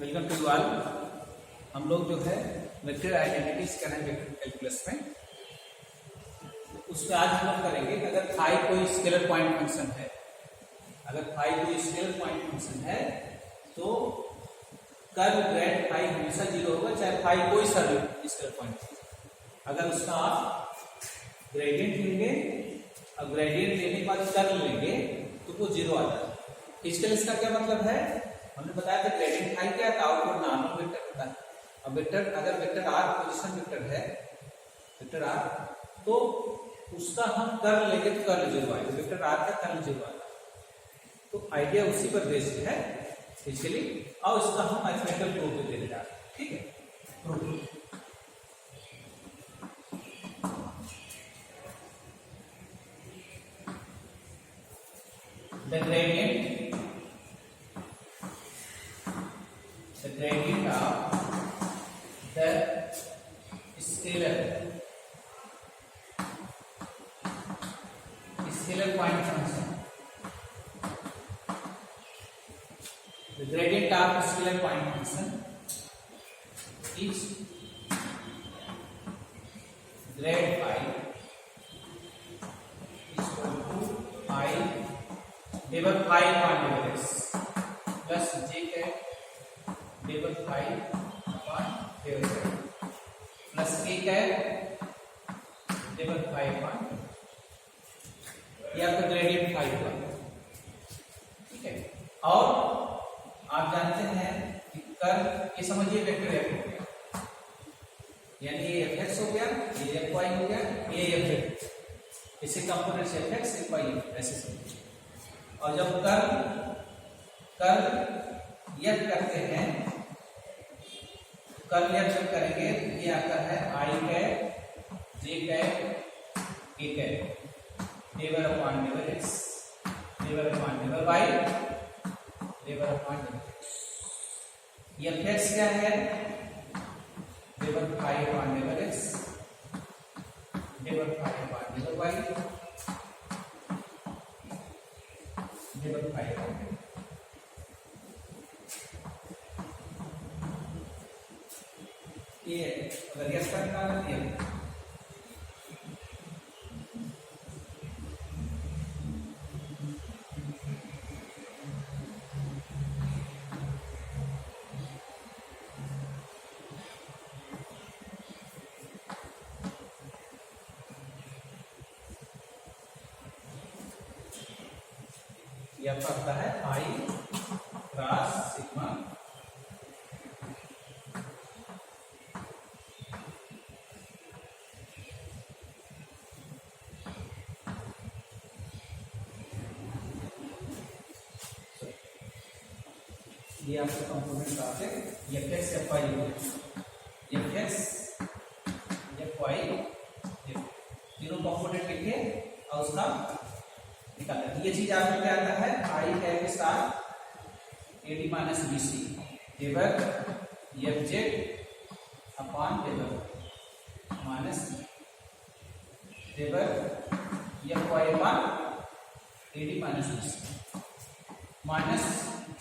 Welcome to you all. हम लोग जो है वेक्टर आइडेंटिटीज कर रहे हैं वेक्टर कैलकुलस में। उसमें आज हम लोग करेंगे अगर फाई कोई स्केलर पॉइंट फंक्शन है, अगर फाई कोई स्केलर पॉइंट फंक्शन है तो कर्व ग्रेड फाई हमेशा 0 होगा, चाहे फाई कोई सा भी स्केलर पॉइंट है। अगर उसका आप ग्रेडियंट लेंगे और ग्रेडियंट लेने के बाद कर्व लेंगे तो वो 0 आता है। इसके इसका क्या मतलब है, हमने बताया था ग्रेडियंट फाई क्या था, आउटवर्ड नॉर्मल वेक्टर होता है। अब वेक्टर अगर वेक्टर आर पोजीशन वेक्टर है, वेक्टर आर, तो उसका हम कर्ल लेंगे तो कर्ल 0 आएगा, वेक्टर आर का कर्ल 0 आएगा। तो आइडिया उसी पर बेस्ड है बेसिकली, और इसका हम मैथमेटिकल प्रूफ देने जा रहे हैं। ठीक है, proof the gradient of the scalar point function, the gradient of scalar point function is grad phi equal to I divided phi upon divided x plus j cap divided phi upon divided plus k cap divided phi upon, यह आपका gradient phi हुआ। ठीक है, और आप जानते हैं कि कर्व ये समझिए वेक्टर एफ हो गया, यानी ये एफ एक्स हो गया, ये एफ वाई हो गया, ये एफ एक्स, इसे components F X F Y ऐसे समझिए। और जब कर्व यह करते हैं, कर्व यह जब करेंगे तो ये आता है I cap J cap K cap divide upon divide X divide upon divide Y divide upon divide. ये एक्स क्या है, divide phi upon divide X divide phi upon divide Y divide phi upon. ये अगर yes का निकालना है ये आपका आता है आई क्रॉस सिग्मा ये आपके कंपोनेंट आते हैं F X F Y F X F Y तीनों कंपोनेंट लिखे और उसका निकालना। ये चीज आपको क्या आता है, आई कैप के साथ A D minus B C divide F Z upon divide minus divide F Y upon A D minus B C minus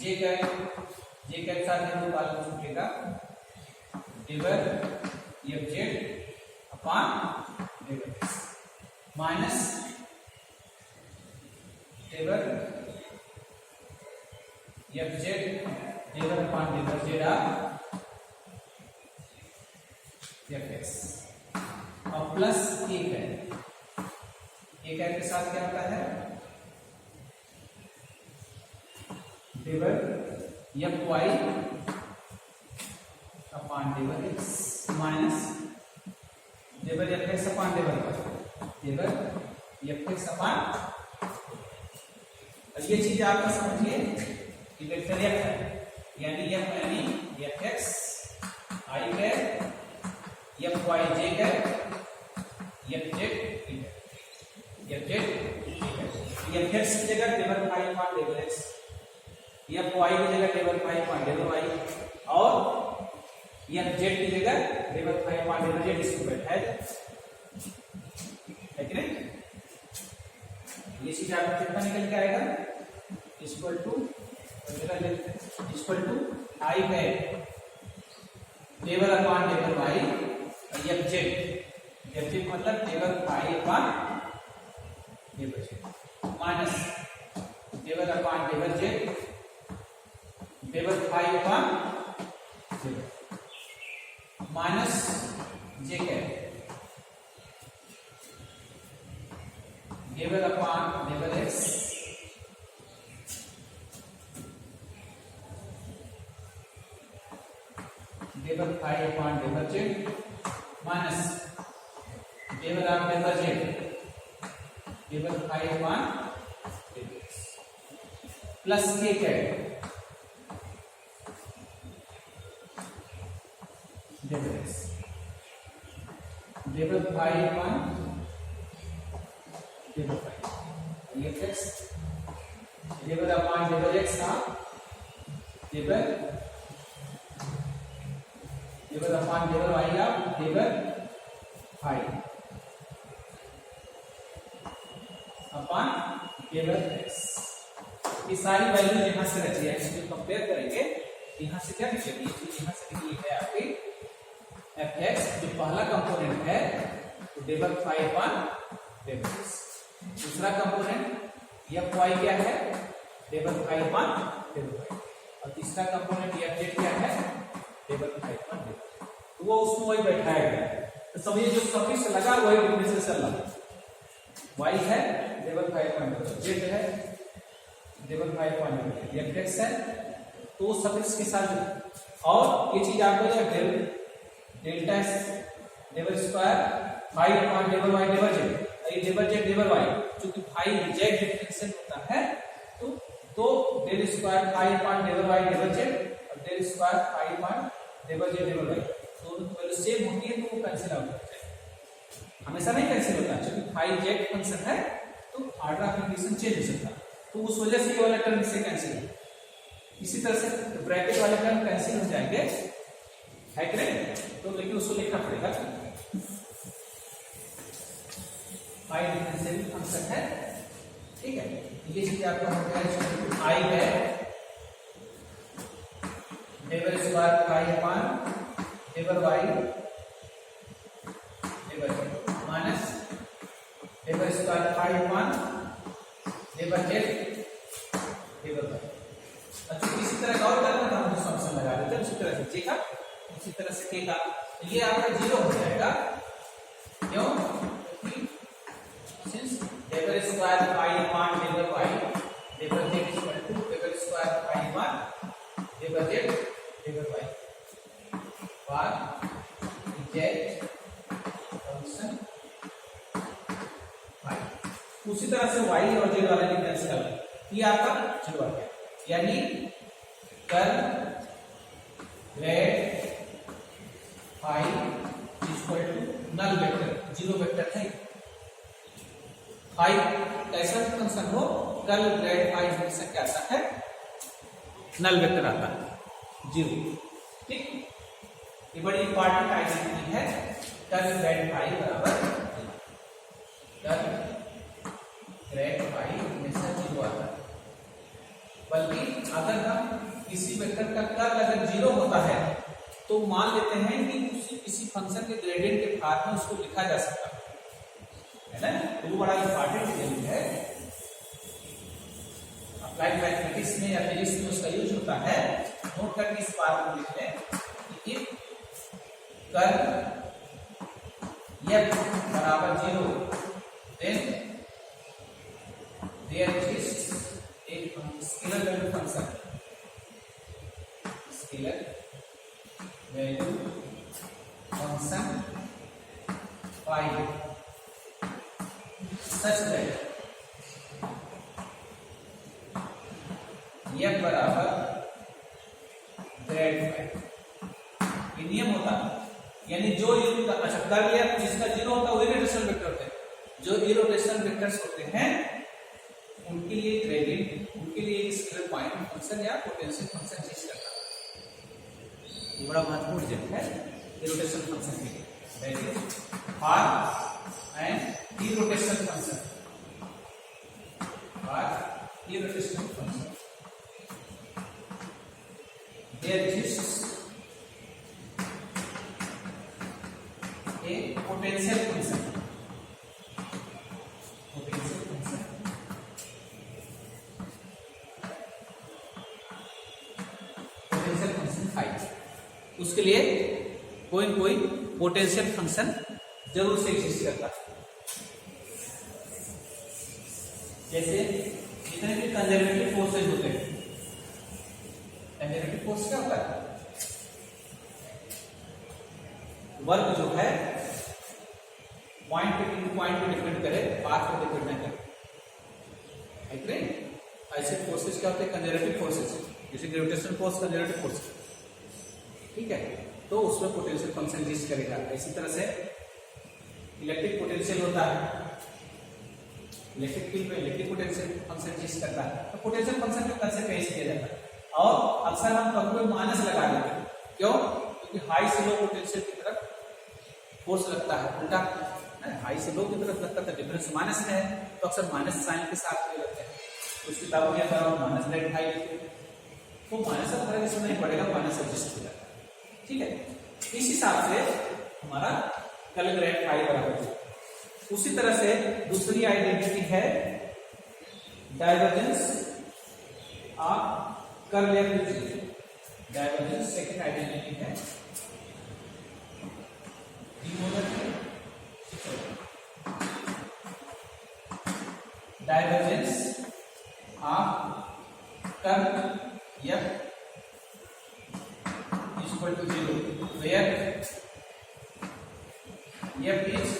J cap साथ में बाल को छूटेगा divide F Z upon divide minus divide F Z divide upon divide Z of F X और plus एक है के साथ क्या होता है divide F Y upon divide X minus divide F X upon divide F X upon. ये चीज आप समझिए कि वेक्टर एफ है, यानी एफ यानी F X I cap F Y J cap F Z F Z F X की जगह divide phi upon divide X, F Y की जगह divide phi upon divide Y और एफ जेड की जगह divide phi upon divide Z इसको बैठाया है कि नहीं। ये चीज आपको कितना निकल के आएगा, इक्वल टू आई है del upon del Y, F Z मतलब del phi upon del Z minus del upon del Z del phi upon del minus J क्या है del upon del X del phi upon del Z minus del of del Z del phi upon del X plus K क्या है del X del phi upon del phi ये X del upon del X का del del upon del Y का del phi upon del X. ये सारी value यहां से रखी है, इसको कंपेयर करेंगे यहां से क्या निकलेगी, यहां से निकली है आपकी एफ एक्स जो पहला कंपोनेंट है तो del phi upon del X, दूसरा कंपोनेंट एफ वाई क्या है del phi upon del Y, और तीसरा कंपोनेंट एफ जेड क्या है डेबल फाई अपॉन डेबल। तो वो उसको वही बैठाया गया है, तो समझिए जो सफिक्स लगा वही डिफरेंशियल लगा, वाई है del phi upon del Z है del phi upon del F X है, तो वो सफिक्स के साथ। और ये चीज आपको delta del square phi upon del Y del Z, ये डेबल जेड डेबल वाई क्योंकि फाई जेड डिफरेंशियल होता है तो del square phi upon del Y del Z और del square phi upon del Z del Y दोनों की value same होती है तो वो कैंसिल आउट होता है, हमेशा नहीं कैंसिल होता क्योंकि फाई जेड फंक्शन है तो ऑर्डर ऑफ इंटीग्रेशन चेंज हो सकता है, तो उस वजह से ये वाला टर्म इससे कैंसिल है। इसी तरह से ब्रैकेट वाले टर्म कैंसिल हो जाएंगे है कि नहीं, तो लेकिन उसको लिखना पड़ेगा फाई डिफरेंशियल फंक्शन है, ठीक है। ये चीज आपको हम आई है del square phi upon del Y del minus del square phi upon del Z del Y. अच्छा इसी तरह और करना था हम फंक्शन लगा देते हैं उसी तरह से जी का इसी तरह से के का ये आपका जीरो हो जाएगा, क्यों since del square phi upon del Y del Z equal to del square phi upon del Z del Y for Z function phi. उसी तरह से वाई और जेड वाले भी कैंसिल कर लें, ये आपका जीरो आ गया, यानी curl grad phi equal to null vector, zero vector है फाई कैसा फंक्शन हो कर्ल ग्रेड फाई हमेशा क्या आता है नल वेक्टर आता है जीरो, ठीक। ये बड़ी इंपॉर्टेंट आइडेंटिटी है, कर्ल ग्रेड फाई बराबर कर्ल ग्रेड फाई हमेशा जीरो आता है, बल्कि अगर हम किसी वेक्टर का कर्ल अगर जीरो होता है तो मान लेते हैं कि किसी फंक्शन के ग्रेडियंट के फॉर्म में उसको लिखा जा सकता है ना, तो वो बड़ा इंपॉर्टेंट वैल्यू है, अप्लाइड मैथमेटिक्स में या फिजिक्स में उसका यूज होता है। नोट करके इस बात को लिख लें कि कर्ल f बराबर जीरो देन देयर एग्जिस्ट्स एक scalar value function, scalar value function phi such that f बराबर ग्रेड फाई। ये नियम होता है, यानी जो अच्छा कर्ल f जिसका जीरो होता है वो इररोटेशनल वेक्टर होते हैं, जो इररोटेशनल वेक्टर्स होते हैं उनके लिए ग्रेडियंट उनके लिए स्केलर पॉइंट फंक्शन या पोटेंशियल फंक्शन चेंज करना, ये बड़ा महत्वपूर्ण जब है इररोटेशनल फंक्शन के लिए, that is for and irrotational function for irrotational function there exists a potential function phi, उसके लिए कोई न कोई पोटेंशियल फंक्शन जरूर से एग्जिस्ट करता है। जैसे जितने भी कंजर्वेटिव फोर्सेज होते हैं, कंजर्वेटिव फोर्स क्या होता है? वर्क जो है पॉइंट पे डिपेंड करे, पाथ पे डिपेंड ना करे। ऐसे फोर्सेज क्या होते हैं? कंजर्वेटिव फोर्सेज, जैसे ग्रेविटेशनल फोर्स कंजर्वेटिव फोर्स, ठीक है, तो उसमें पोटेंशियल फंक्शन एग्जिस्ट करेगा। इसी तरह से इलेक्ट्रिक पोटेंशियल होता है, इलेक्ट्रिक फील्ड में इलेक्ट्रिक पोटेंशियल फंक्शन एग्जिस्ट करता है, तो पोटेंशियल फंक्शन को कैसे पेश किया जाता है? और अक्सर हम कभी माइनस लगा देते हैं, क्यों? क्योंकि हाई से लो पोटेंशियल की तरफ फोर्स लगता है, उल्टा हाई से लो की तरफ लगता है, डिफरेंस माइनस में है, तो अक्सर माइनस साइन के साथ लगते हैं। कुछ किताबों के अंदर माइनस रेड हाई लिखते हैं, तो माइनस का फर्क इसमें नहीं पड़ेगा, माइनस एडजस्ट हो जाता है, ठीक है। इस हिसाब से हमारा कर्ल ग्रेड फाई बराबर है। उसी तरह से दूसरी आइडेंटिटी है divergence of curl F is zero. Divergence second identity है, divergence of curl F is equal to 0 where f is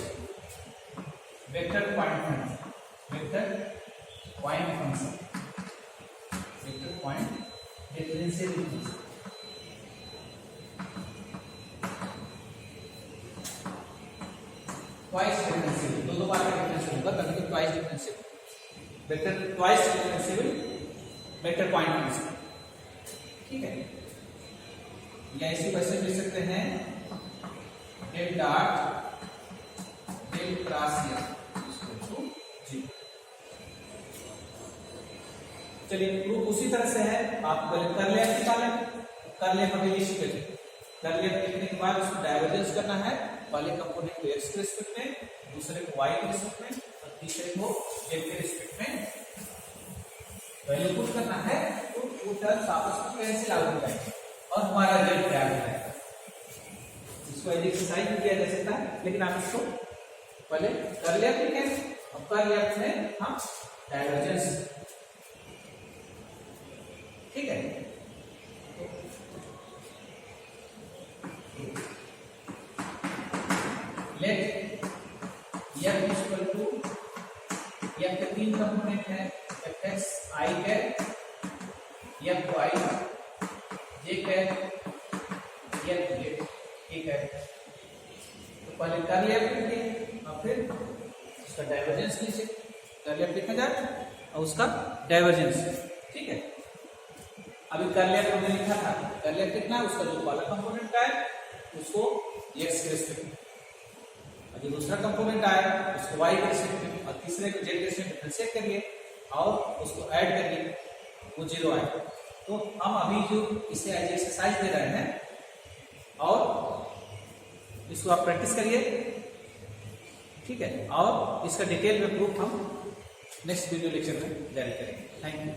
vector point function, vector point differential function। twice differentiable, दो बार का डिफरेंशियल होगा तभी तो twice differentiable, vector twice differentiable vector point function, ठीक है। या इसी वैसे लिख सकते हैं del dot del cross zero. चलिए प्रूफ उसी तरह से है, आप पहले कर ले निकालें, कर ले हमें ये सीखे, कर ले लिखने के बाद उसको डाइवर्जेंस करना है, पहले कंपोनेंट को एक्स के रिस्पेक्ट में, दूसरे को वाई के रिस्पेक्ट में और तीसरे को जेड के रिस्पेक्ट में वैल्यू पुट करना है, तो वो टर्म्स आपस में कैसे लागू हो जाएंगे और हमारा जेड क्या है। इसको एज एक्सरसाइज भी किया जा सकता है, लेकिन आप इसको पहले कर लिया, ठीक है। अब कर लिया में हम डाइवर्जेंस, ठीक है। Let F equal to, F के तीन कंपोनेंट है, F X I cap, F Y J cap, F Z, ठीक है। तो पहले कर लिया लिखिए और फिर उसका डाइवर्जेंस लीजिए, कर लिया लिखा जाए और उसका डाइवर्जेंस, ठीक है। अभी कर लिया हमने लिखा था, कर लिया कितना, उसका जो पहला कंपोनेंट का है उसको एक्स के रिस्पेक्ट में, और जो दूसरा कंपोनेंट आया उसको वाई के रिस्पेक्ट में, और तीसरे को जेड के रिस्पेक्ट में डिफरेंशिएट करिए और उसको ऐड करिए, वो जीरो आएगा। तो हम अभी जो इसे एज एक्सरसाइज दे रहे हैं और इसको आप प्रैक्टिस करिए, ठीक है। और इसका डिटेल में प्रूफ हम नेक्स्ट वीडियो लेक्चर में जारी करेंगे। Thank you.